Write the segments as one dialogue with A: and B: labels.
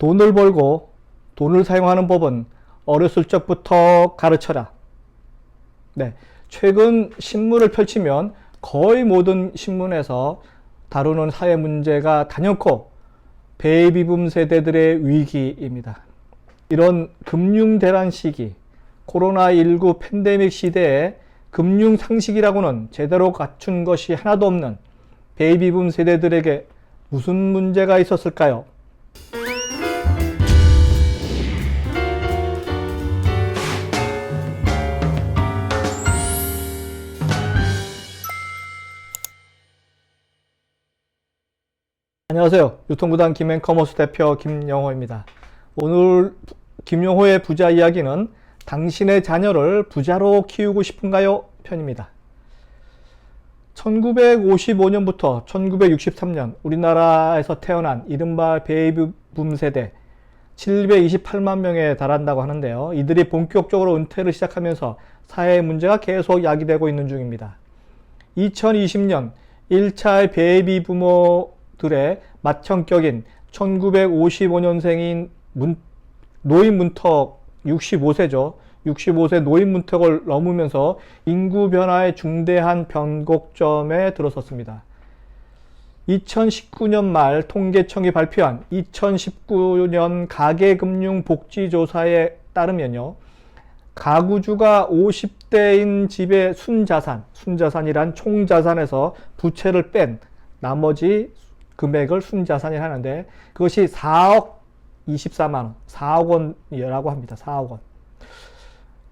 A: 돈을 벌고 돈을 사용하는 법은 어렸을 적부터 가르쳐라. 네, 최근 신문을 펼치면 거의 모든 신문에서 다루는 사회 문제가 단연코 베이비붐 세대들의 위기입니다. 이런 금융대란 시기, 코로나19 팬데믹 시대에 금융 상식이라고는 제대로 갖춘 것이 하나도 없는 베이비붐 세대들에게 무슨 문제가 있었을까요? 안녕하세요. 유통구단 김앤커머스 대표 김영호입니다. 오늘 김영호의 부자 이야기는 당신의 자녀를 부자로 키우고 싶은가요? 편입니다. 1955년부터 1963년 우리나라에서 태어난 이른바 베이비붐 세대 728만 명에 달한다고 하는데요. 이들이 본격적으로 은퇴를 시작하면서 사회 문제가 계속 야기되고 있는 중입니다. 2020년 1차 베이비부모들의 맏형격인 1955년생인 노인 문턱 65세죠. 65세 노인 문턱을 넘으면서 인구 변화의 중대한 변곡점에 들어섰습니다. 2019년 말 통계청이 발표한 2019년 가계금융복지조사에 따르면요. 가구주가 50대인 집의 순자산이란 총자산에서 부채를 뺀 나머지 금액을 순자산이라 하는데 그것이 4억 24만원, 4억 원이라고 합니다. 4억 원.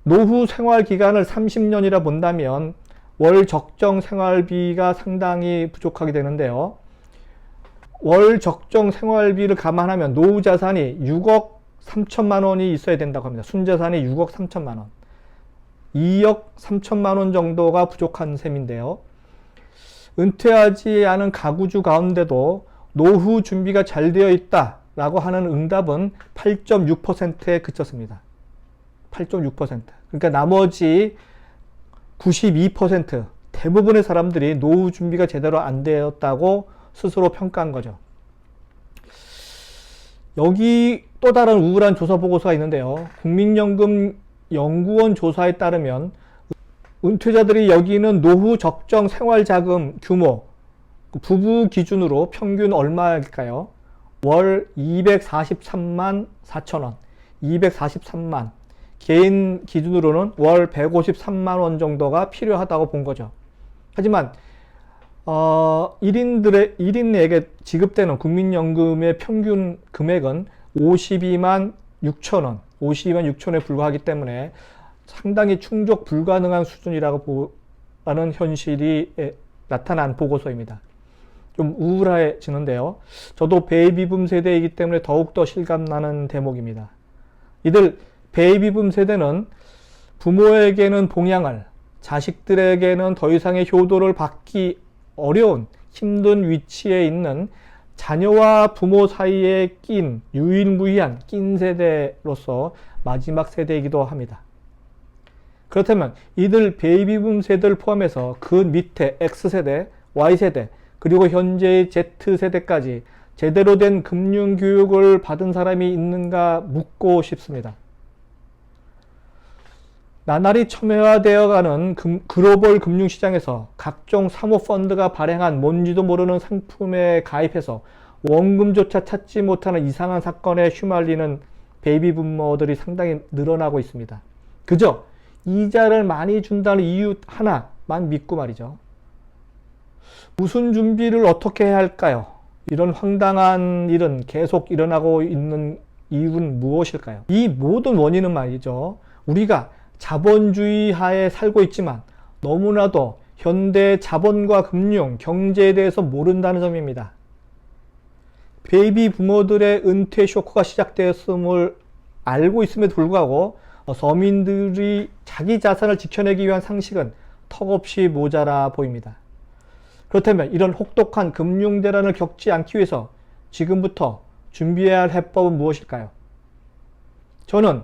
A: 노후 생활 기간을 30년이라 본다면 월 적정 생활비가 상당히 부족하게 되는데요. 월 적정 생활비를 감안하면 노후 자산이 6억 3천만 원이 있어야 된다고 합니다. 순자산이 6억 3천만 원. 2억 3천만 원 정도가 부족한 셈인데요. 은퇴하지 않은 가구주 가운데도 노후 준비가 잘 되어 있다라고 하는 응답은 8.6%에 그쳤습니다. 8.6%. 그러니까 나머지 92% 대부분의 사람들이 노후 준비가 제대로 안 되었다고 스스로 평가한 거죠. 여기 또 다른 우울한 조사 보고서가 있는데요. 국민연금연구원 조사에 따르면 은퇴자들이 여기는 노후 적정 생활자금 규모 부부 기준으로 평균 얼마일까요? 월 243만 4천원 243만 개인 기준으로는 월 153만 원 정도가 필요하다고 본 거죠. 하지만 1인에게 지급되는 국민연금의 평균 금액은 52만 6천원 52만 6천원에 불과하기 때문에 상당히 충족 불가능한 수준이라고 하는 현실이 나타난 보고서입니다. 좀 우울해지는데요. 저도 베이비붐 세대이기 때문에 더욱더 실감나는 대목입니다. 이들 베이비붐 세대는 부모에게는 봉양을, 자식들에게는 더 이상의 효도를 받기 어려운 힘든 위치에 있는 자녀와 부모 사이에 낀 유일무이한 낀 세대로서 마지막 세대이기도 합니다. 그렇다면 이들 베이비붐 세대를 포함해서 그 밑에 X세대, Y세대, 그리고 현재의 Z세대까지 제대로 된 금융교육을 받은 사람이 있는가 묻고 싶습니다. 나날이 첨예화되어가는 글로벌 금융시장에서 각종 사모펀드가 발행한 뭔지도 모르는 상품에 가입해서 원금조차 찾지 못하는 이상한 사건에 휘말리는 베이비붐머들이 상당히 늘어나고 있습니다. 그저 이자를 많이 준다는 이유 하나만 믿고 말이죠. 무슨 준비를 어떻게 해야 할까요? 이런 황당한 일은 계속 일어나고 있는 이유는 무엇일까요? 이 모든 원인은 말이죠. 우리가 자본주의 하에 살고 있지만 너무나도 현대 자본과 금융, 경제에 대해서 모른다는 점입니다. 베이비 부모들의 은퇴 쇼크가 시작되었음을 알고 있음에도 불구하고 서민들이 자기 자산을 지켜내기 위한 상식은 턱없이 모자라 보입니다. 그렇다면 이런 혹독한 금융대란을 겪지 않기 위해서 지금부터 준비해야 할 해법은 무엇일까요? 저는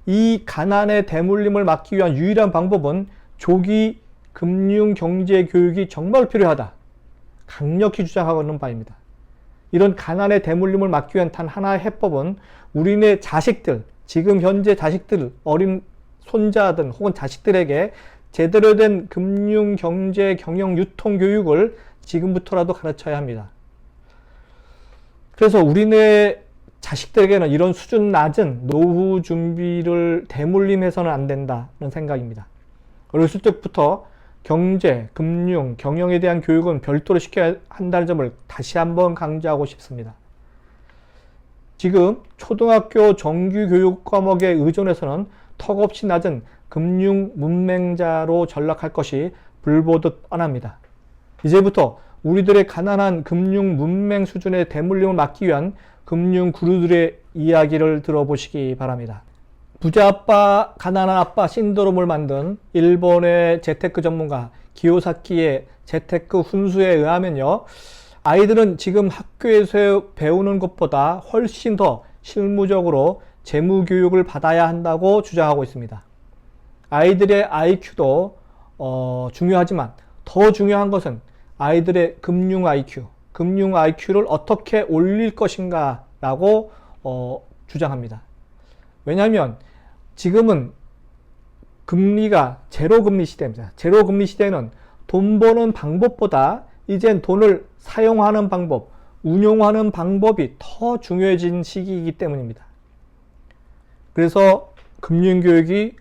A: 이 가난의 대물림을 막기 위한 유일한 방법은 조기 금융 경제 교육이 정말 필요하다. 강력히 주장하고 있는 바입니다. 이런 가난의 대물림을 막기 위한 단 하나의 해법은 우리네 자식들, 지금 현재 자식들, 어린 손자든 혹은 자식들에게 제대로 된 금융, 경제, 경영, 유통 교육을 지금부터라도 가르쳐야 합니다. 그래서 우리네 자식들에게는 이런 수준 낮은 노후 준비를 대물림해서는 안 된다는 생각입니다. 어렸을 때부터 경제, 금융, 경영에 대한 교육은 별도로 시켜야 한다는 점을 다시 한번 강조하고 싶습니다. 지금 초등학교 정규 교육 과목에 의존해서는 턱없이 낮은 금융 문맹자로 전락할 것이 불보듯 뻔합니다. 이제부터 우리들의 가난한 금융 문맹 수준의 대물림을 막기 위한 금융 구루들의 이야기를 들어보시기 바랍니다. 부자 아빠, 가난한 아빠 신드롬을 만든 일본의 재테크 전문가 기요사키의 재테크 훈수에 의하면요, 아이들은 지금 학교에서 배우는 것보다 훨씬 더 실무적으로 재무 교육을 받아야 한다고 주장하고 있습니다. 아이들의 IQ도 중요하지만 더 중요한 것은 아이들의 금융 IQ를 어떻게 올릴 것인가 라고 주장합니다. 왜냐하면 지금은 금리가 제로금리 시대입니다. 제로금리 시대는 돈 버는 방법보다 이젠 돈을 사용하는 방법, 운용하는 방법이 더 중요해진 시기이기 때문입니다. 그래서 금융교육이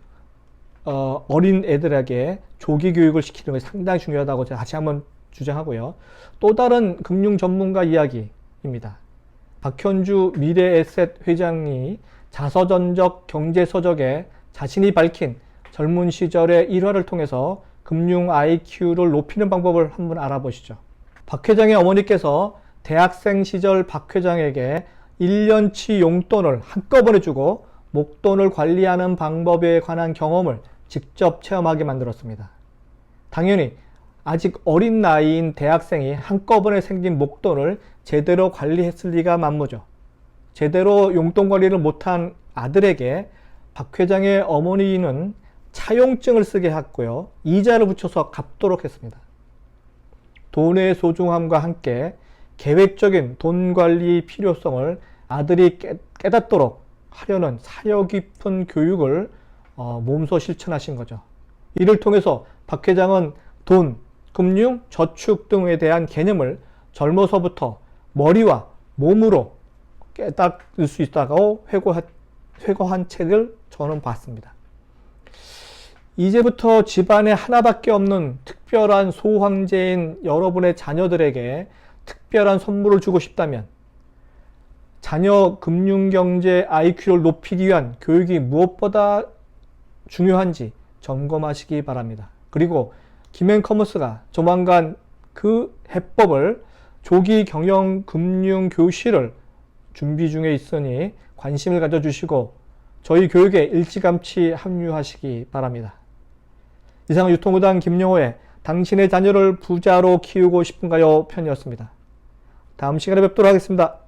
A: 어린 애들에게 조기 교육을 시키는 것이 상당히 중요하다고 제가 다시 한번 주장하고요. 또 다른 금융 전문가 이야기입니다. 박현주 미래에셋 회장이 자서전적 경제서적에 자신이 밝힌 젊은 시절의 일화를 통해서 금융 IQ를 높이는 방법을 한번 알아보시죠. 박 회장의 어머니께서 대학생 시절 박 회장에게 1년치 용돈을 한꺼번에 주고 목돈을 관리하는 방법에 관한 경험을 직접 체험하게 만들었습니다. 당연히 아직 어린 나이인 대학생이 한꺼번에 생긴 목돈을 제대로 관리했을 리가 만무죠. 제대로 용돈 관리를 못한 아들에게 박 회장의 어머니는 차용증을 쓰게 했고요. 이자를 붙여서 갚도록 했습니다. 돈의 소중함과 함께 계획적인 돈 관리 필요성을 아들이 깨닫도록 하려는 사려 깊은 교육을 몸소 실천하신 거죠. 이를 통해서 박 회장은 돈, 금융, 저축 등에 대한 개념을 젊어서부터 머리와 몸으로 깨닫을 수 있다고 회고한 책을 저는 봤습니다. 이제부터 집안에 하나밖에 없는 특별한 소황제인 여러분의 자녀들에게 특별한 선물을 주고 싶다면 자녀 금융경제 IQ를 높이기 위한 교육이 무엇보다 중요한지 점검하시기 바랍니다. 그리고 김앤커머스가 조만간 그 해법을 조기 경영 금융 교실을 준비 중에 있으니 관심을 가져주시고 저희 교육에 일찌감치 합류하시기 바랍니다. 이상은 유통구단 김용호의 당신의 자녀를 부자로 키우고 싶은가요? 편이었습니다. 다음 시간에 뵙도록 하겠습니다.